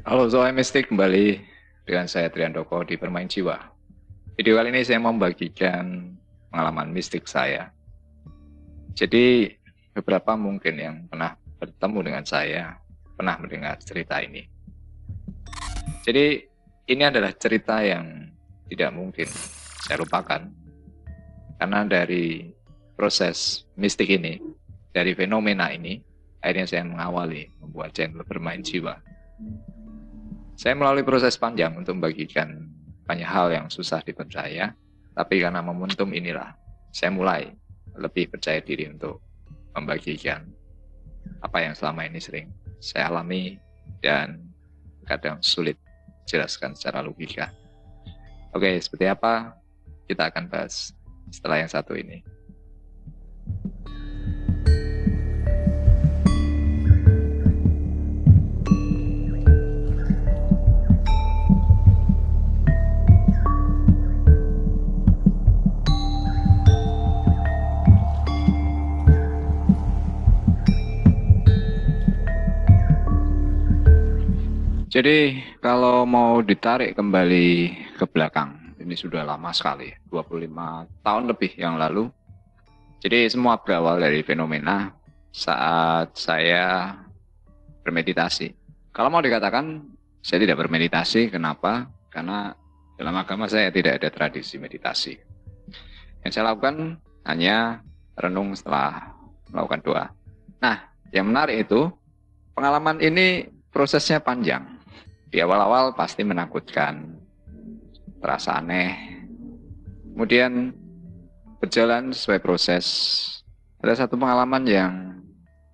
Halo, Zoe Mistik kembali dengan saya Triandoko di Bermain Jiwa. Video kali ini saya mau membagikan pengalaman mistik saya. Jadi beberapa mungkin yang pernah bertemu dengan saya pernah mendengar cerita ini. Jadi ini adalah cerita yang tidak mungkin saya lupakan karena dari proses mistik ini, dari fenomena ini, akhirnya saya mengawali membuat channel Bermain Jiwa. Saya melalui proses panjang untuk membagikan banyak hal yang susah dipercaya, tapi karena momentum inilah, saya mulai lebih percaya diri untuk membagikan apa yang selama ini sering saya alami dan kadang sulit jelaskan secara logika. Oke, seperti apa? Kita akan bahas setelah yang satu ini. Jadi kalau mau ditarik kembali ke belakang, ini sudah lama sekali, 25 tahun lebih yang lalu. Jadi semua berawal dari fenomena saat saya bermeditasi. Kalau mau dikatakan saya tidak bermeditasi, kenapa? Karena dalam agama saya tidak ada tradisi meditasi. Yang saya lakukan hanya renung setelah melakukan doa. Nah, yang menarik itu pengalaman ini prosesnya panjang. Di awal-awal pasti menakutkan, terasa aneh. Kemudian berjalan sesuai proses. Ada satu pengalaman yang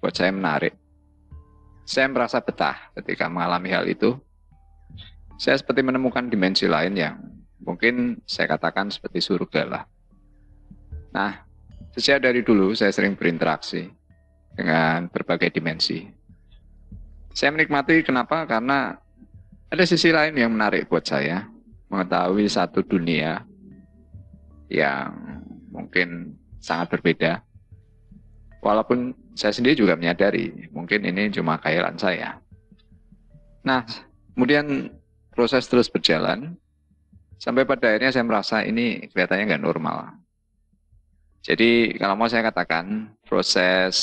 buat saya menarik. Saya merasa betah ketika mengalami hal itu. Saya seperti menemukan dimensi lain yang mungkin saya katakan seperti surga lah. Nah, sejak dari dulu saya sering berinteraksi dengan berbagai dimensi. Saya menikmati kenapa? Karena ada sisi lain yang menarik buat saya, mengetahui satu dunia yang mungkin sangat berbeda. Walaupun saya sendiri juga menyadari, mungkin ini cuma khayalan saya. Nah, kemudian proses terus berjalan, sampai pada akhirnya saya merasa ini kelihatannya nggak normal. Jadi kalau mau saya katakan, proses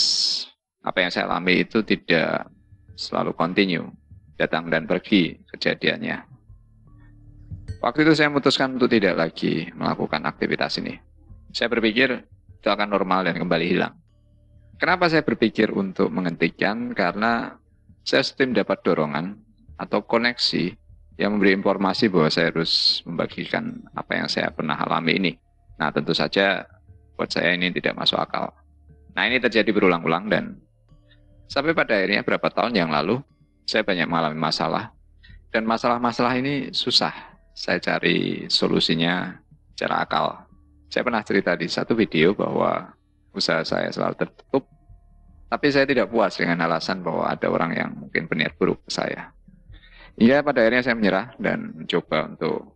apa yang saya alami itu tidak selalu continue, datang dan pergi kejadiannya. Waktu itu saya memutuskan untuk tidak lagi melakukan aktivitas ini. Saya berpikir itu akan normal dan kembali hilang. Kenapa saya berpikir untuk menghentikan? Karena saya sering dapat dorongan atau koneksi yang memberi informasi bahwa saya harus membagikan apa yang saya pernah alami ini. Nah, tentu saja buat saya ini tidak masuk akal. Nah, ini terjadi berulang-ulang dan sampai pada akhirnya berapa tahun yang lalu saya banyak mengalami masalah. Dan masalah-masalah ini susah saya cari solusinya secara akal. Saya pernah cerita di satu video bahwa usaha saya selalu tertutup, tapi saya tidak puas dengan alasan bahwa ada orang yang mungkin berniat buruk ke saya. Hingga pada akhirnya saya menyerah dan mencoba untuk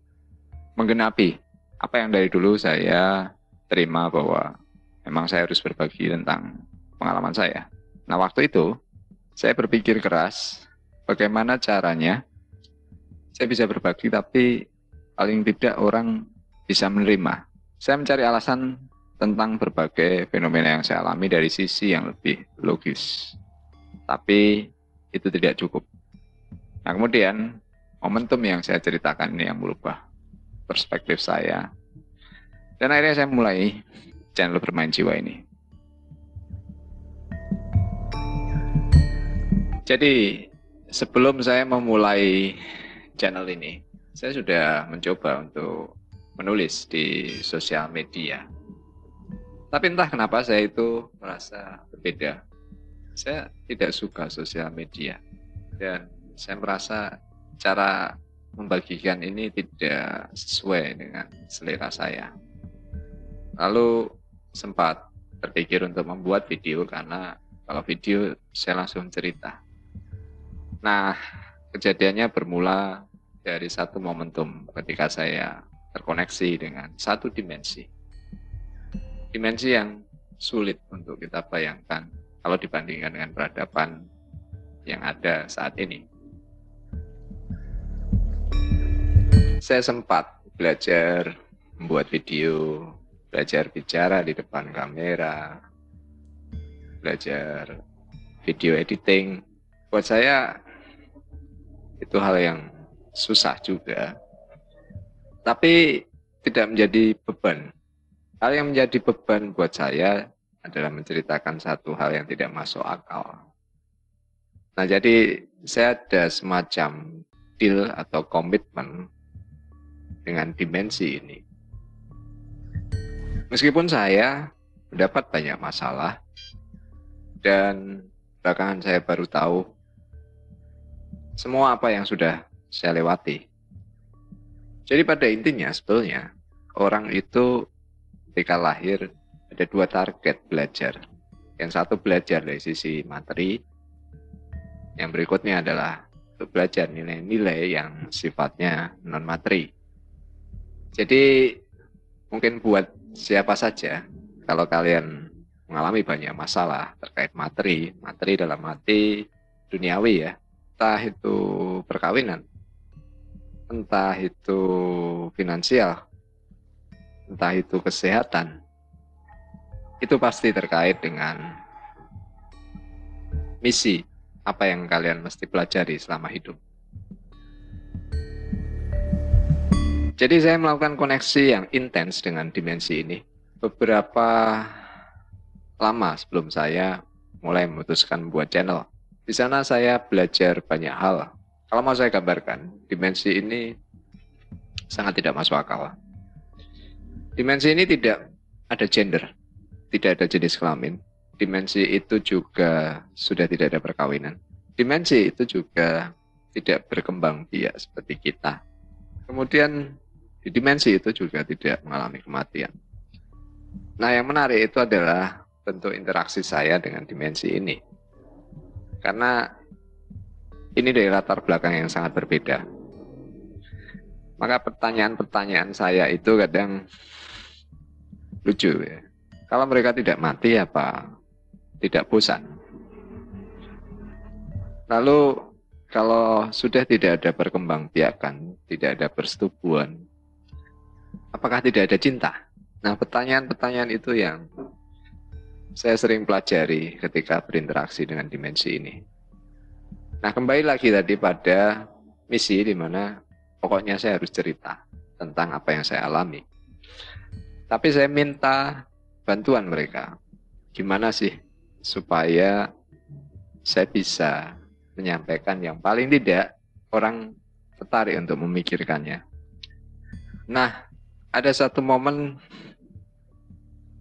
menggenapi apa yang dari dulu saya terima bahwa memang saya harus berbagi tentang pengalaman saya. Nah, waktu itu saya berpikir keras bagaimana caranya saya bisa berbagi tapi paling tidak orang bisa menerima. Saya mencari alasan tentang berbagai fenomena yang saya alami dari sisi yang lebih logis. Tapi itu tidak cukup. Nah, kemudian momentum yang saya ceritakan ini yang merubah perspektif saya. Dan akhirnya saya mulai channel Bermain Jiwa ini. Jadi sebelum saya memulai channel ini, saya sudah mencoba untuk menulis di sosial media. Tapi entah kenapa saya itu merasa berbeda. Saya tidak suka sosial media. Dan saya merasa cara membagikan ini tidak sesuai dengan selera saya. Lalu sempat terpikir untuk membuat video karena kalau video saya langsung cerita. Nah, kejadiannya bermula dari satu momentum ketika saya terkoneksi dengan satu dimensi. Dimensi yang sulit untuk kita bayangkan kalau dibandingkan dengan peradaban yang ada saat ini. saya sempat belajar membuat video, belajar bicara di depan kamera, belajar video editing. Buat saya itu hal yang susah juga, tapi tidak menjadi beban. Hal yang menjadi beban buat saya adalah menceritakan satu hal yang tidak masuk akal. Nah, jadi saya ada semacam deal atau komitmen dengan dimensi ini. Meskipun saya mendapat banyak masalah, dan belakangan saya baru tahu semua apa yang sudah saya lewati. Jadi pada intinya sebetulnya orang itu ketika lahir ada dua target belajar. Yang satu belajar dari sisi materi, yang berikutnya adalah untuk belajar nilai-nilai yang sifatnya non-materi. Jadi mungkin buat siapa saja, kalau kalian mengalami banyak masalah terkait materi dalam arti duniawi ya, entah itu perkawinan, entah itu finansial, entah itu kesehatan, itu pasti terkait dengan misi apa yang kalian mesti pelajari selama hidup. Jadi saya melakukan koneksi yang intens dengan dimensi ini beberapa lama sebelum saya mulai memutuskan membuat channel. Di sana saya belajar banyak hal. Kalau mau saya gambarkan, dimensi ini sangat tidak masuk akal. Dimensi ini tidak ada gender, tidak ada jenis kelamin. Dimensi itu juga sudah tidak ada perkawinan. Dimensi itu juga tidak berkembang biak seperti kita. Kemudian di dimensi itu juga tidak mengalami kematian. Nah, yang menarik itu adalah bentuk interaksi saya dengan dimensi ini. Karena ini dari latar belakang yang sangat berbeda. Maka pertanyaan-pertanyaan saya itu kadang lucu ya. Kalau mereka tidak mati apa tidak bosan? Lalu kalau sudah tidak ada perkembangbiakan, tidak ada persetubuhan, apakah tidak ada cinta? Nah, pertanyaan-pertanyaan itu yang saya sering pelajari ketika berinteraksi dengan dimensi ini. Nah, kembali lagi tadi pada misi di mana pokoknya saya harus cerita tentang apa yang saya alami. Tapi saya minta bantuan mereka. Gimana sih supaya saya bisa menyampaikan yang paling tidak orang tertarik untuk memikirkannya. Nah, ada satu momen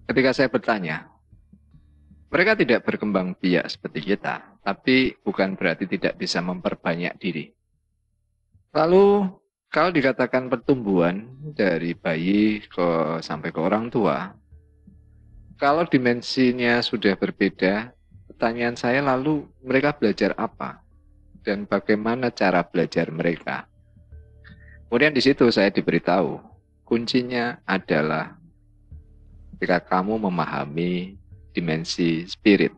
ketika saya bertanya, mereka tidak berkembang biak seperti kita, tapi bukan berarti tidak bisa memperbanyak diri. Lalu, kalau dikatakan pertumbuhan dari bayi sampai ke orang tua, kalau dimensinya sudah berbeda, pertanyaan saya lalu mereka belajar apa? Dan bagaimana cara belajar mereka? Kemudian di situ saya diberitahu, kuncinya adalah ketika kamu memahami dimensi spirit.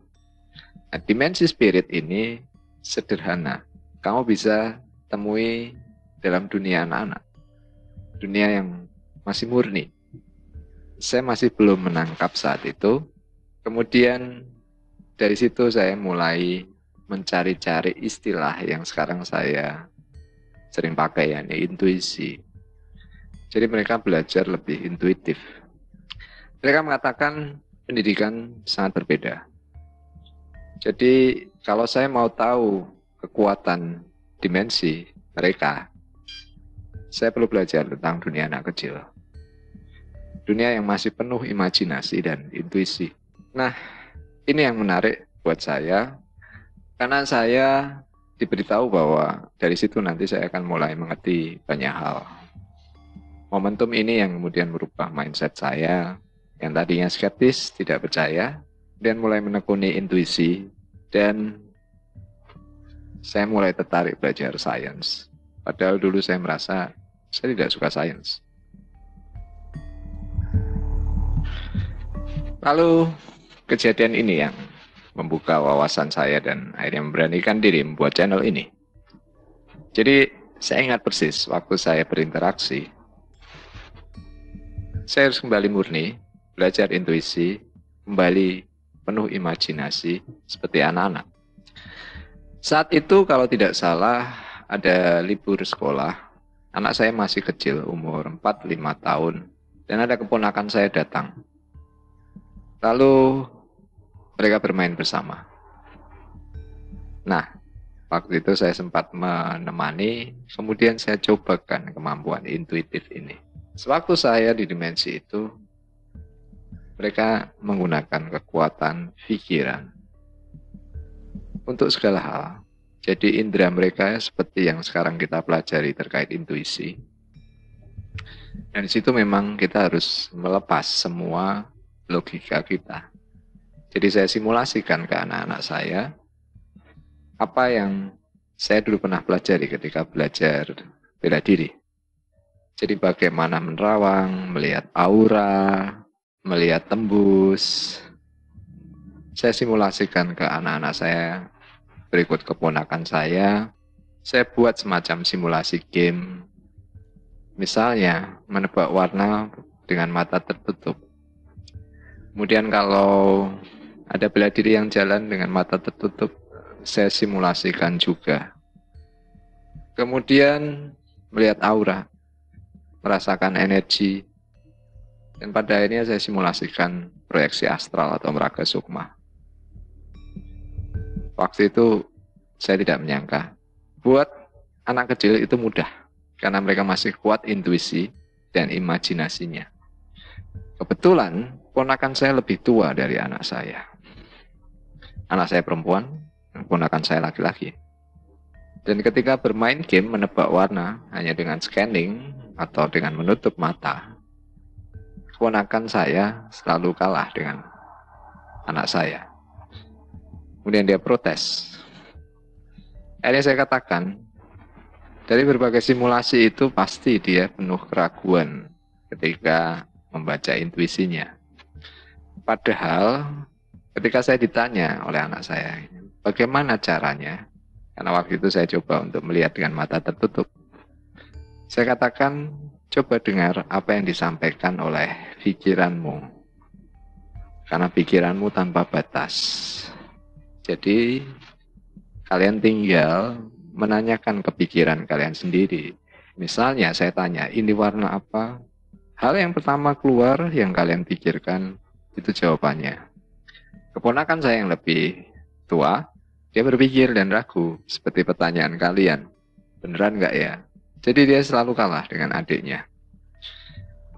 Nah, dimensi spirit ini sederhana. Kamu bisa temui dalam dunia anak-anak. Dunia yang masih murni. Saya masih belum menangkap saat itu. Kemudian dari situ saya mulai mencari-cari istilah yang sekarang saya sering pakai, yakni intuisi. Jadi mereka belajar lebih intuitif. Mereka mengatakan pendidikan sangat berbeda. Jadi kalau saya mau tahu kekuatan dimensi mereka, saya perlu belajar tentang dunia anak kecil. Dunia yang masih penuh imajinasi dan intuisi. Nah, ini yang menarik buat saya, karena saya diberitahu bahwa dari situ nanti saya akan mulai mengerti banyak hal. Momentum ini yang kemudian merubah mindset saya, yang tadinya skeptis, tidak percaya, dan mulai menekuni intuisi, dan saya mulai tertarik belajar sains. Padahal dulu saya merasa saya tidak suka sains. Lalu kejadian ini yang membuka wawasan saya dan akhirnya memberanikan diri membuat channel ini. Jadi Saya ingat persis waktu saya berinteraksi, saya harus kembali murni, belajar intuisi, kembali penuh imajinasi seperti anak-anak. Saat itu kalau tidak salah ada libur sekolah, anak saya masih kecil, umur 4-5 tahun, dan ada keponakan saya datang. Lalu mereka bermain bersama. Nah, waktu itu saya sempat menemani, kemudian saya cobakan kemampuan intuitif ini. Sewaktu saya di dimensi itu, mereka menggunakan kekuatan pikiran untuk segala hal. Jadi indera mereka seperti yang sekarang kita pelajari terkait intuisi. Dan di situ memang kita harus melepas semua logika kita. Jadi saya simulasikan ke anak-anak saya apa yang saya dulu pernah pelajari ketika belajar bela diri. Jadi bagaimana menerawang, melihat aura, melihat tembus. Saya simulasikan ke anak-anak saya, berikut keponakan saya buat semacam simulasi game. Misalnya, menebak warna dengan mata tertutup. Kemudian kalau ada bela diri yang jalan dengan mata tertutup, saya simulasikan juga. Kemudian melihat aura, merasakan energi, dan pada akhirnya saya simulasikan proyeksi astral atau meraga sukma. Waktu itu saya tidak menyangka, buat anak kecil itu mudah, karena mereka masih kuat intuisi dan imajinasinya. Kebetulan ponakan saya lebih tua dari anak saya. Anak saya perempuan, ponakan saya laki-laki. Dan ketika bermain game menebak warna hanya dengan scanning atau dengan menutup mata, keponakan saya selalu kalah dengan anak saya. Kemudian dia protes. Akhirnya saya katakan, dari berbagai simulasi itu pasti dia penuh keraguan ketika membaca intuisinya. Padahal ketika saya ditanya oleh anak saya, bagaimana caranya? Karena waktu itu saya coba untuk melihat dengan mata tertutup. Saya katakan, coba dengar apa yang disampaikan oleh pikiranmu. Karena pikiranmu tanpa batas. Jadi, kalian tinggal menanyakan ke pikiran kalian sendiri. Misalnya saya tanya, ini warna apa? Hal yang pertama keluar yang kalian pikirkan, itu jawabannya. Keponakan saya yang lebih tua, dia berpikir dan ragu, seperti pertanyaan kalian. Beneran nggak ya? Jadi dia selalu kalah dengan adiknya.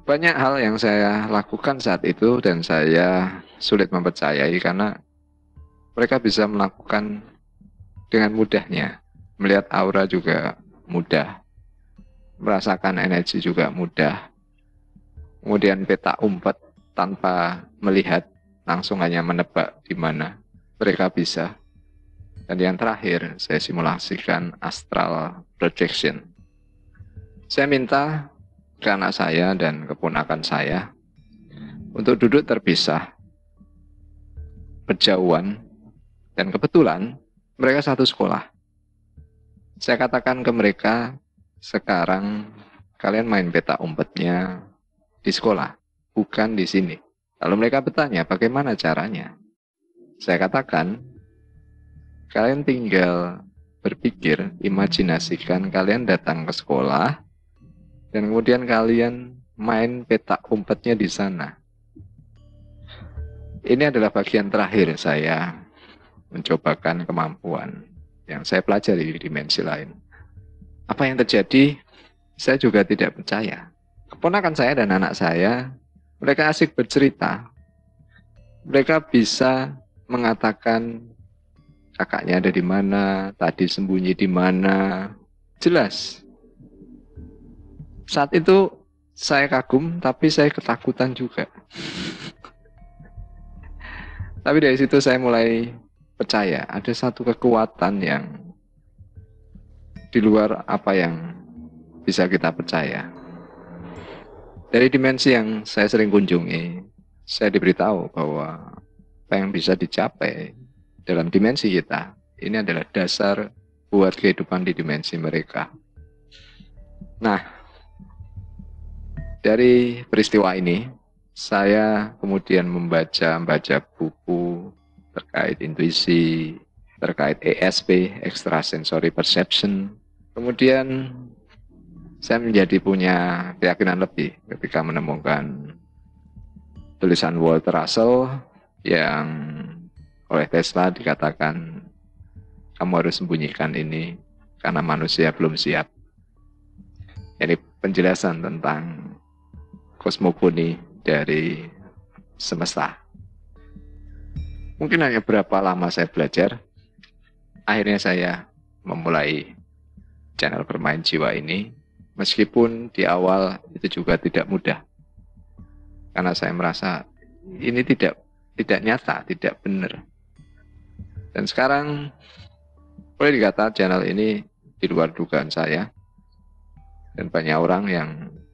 Banyak hal yang saya lakukan saat itu dan saya sulit mempercayai karena mereka bisa melakukan dengan mudahnya. Melihat aura juga mudah. Merasakan energi juga mudah. Kemudian peta umpet tanpa melihat, langsung hanya menebak di mana mereka bisa. Dan yang terakhir, saya simulasikan astral projection. Saya minta ke anak saya dan keponakan saya untuk duduk terpisah, berjauhan, dan kebetulan mereka satu sekolah. Saya katakan ke mereka, sekarang kalian main peta umpetnya di sekolah, bukan di sini. Lalu mereka bertanya, bagaimana caranya? Saya katakan, kalian tinggal berpikir, imajinasikan kalian datang ke sekolah, dan kemudian kalian main peta umpetnya di sana. Ini adalah bagian terakhir saya mencobakan kemampuan yang saya pelajari di dimensi lain. Apa yang terjadi, saya juga tidak percaya. Keponakan saya dan anak saya, mereka asik bercerita. Mereka bisa mengatakan kakaknya ada di mana, tadi sembunyi di mana, jelas. Saat itu saya kagum, tapi saya ketakutan juga. Tapi dari situ saya mulai percaya ada satu kekuatan yang di luar apa yang bisa kita percaya. Dari dimensi yang saya sering kunjungi, saya diberitahu bahwa apa yang bisa dicapai dalam dimensi kita, ini adalah dasar buat kehidupan di dimensi mereka. Nah, dari peristiwa ini, saya kemudian membaca buku terkait intuisi, terkait ESP, Extrasensory Perception. Kemudian saya menjadi punya keyakinan lebih ketika menemukan tulisan Walter Russell yang oleh Tesla dikatakan, kamu harus sembunyikan ini karena manusia belum siap. Ini penjelasan tentang kosmogoni dari semesta. Mungkin hanya berapa lama saya belajar, akhirnya saya memulai channel Bermain Jiwa ini, meskipun di awal itu juga tidak mudah. Karena saya merasa ini tidak nyata, tidak benar. Dan sekarang boleh dikata channel ini di luar dugaan saya. Dan banyak orang yang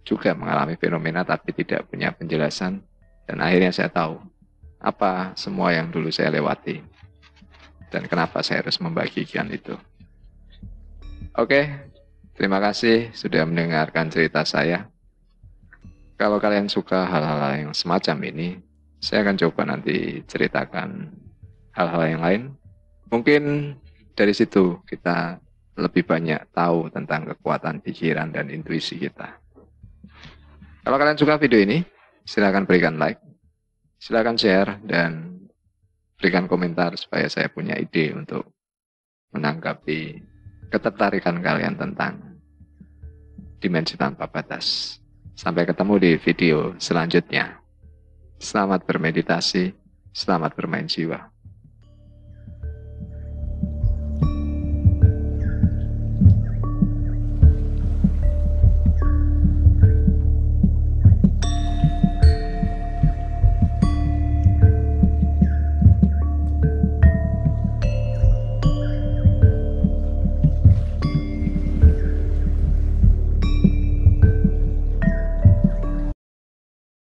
juga mengalami fenomena tapi tidak punya penjelasan. Dan akhirnya saya tahu apa semua yang dulu saya lewati. Dan kenapa saya harus membagikan itu. Oke, terima kasih sudah mendengarkan cerita saya. Kalau kalian suka hal-hal yang semacam ini, saya akan coba nanti ceritakan hal-hal yang lain. Mungkin dari situ kita lebih banyak tahu tentang kekuatan pikiran dan intuisi kita. Kalau kalian suka video ini, silakan berikan like, silakan share, dan berikan komentar supaya saya punya ide untuk menanggapi ketertarikan kalian tentang dimensi tanpa batas. Sampai ketemu di video selanjutnya. Selamat bermeditasi, selamat bermain jiwa.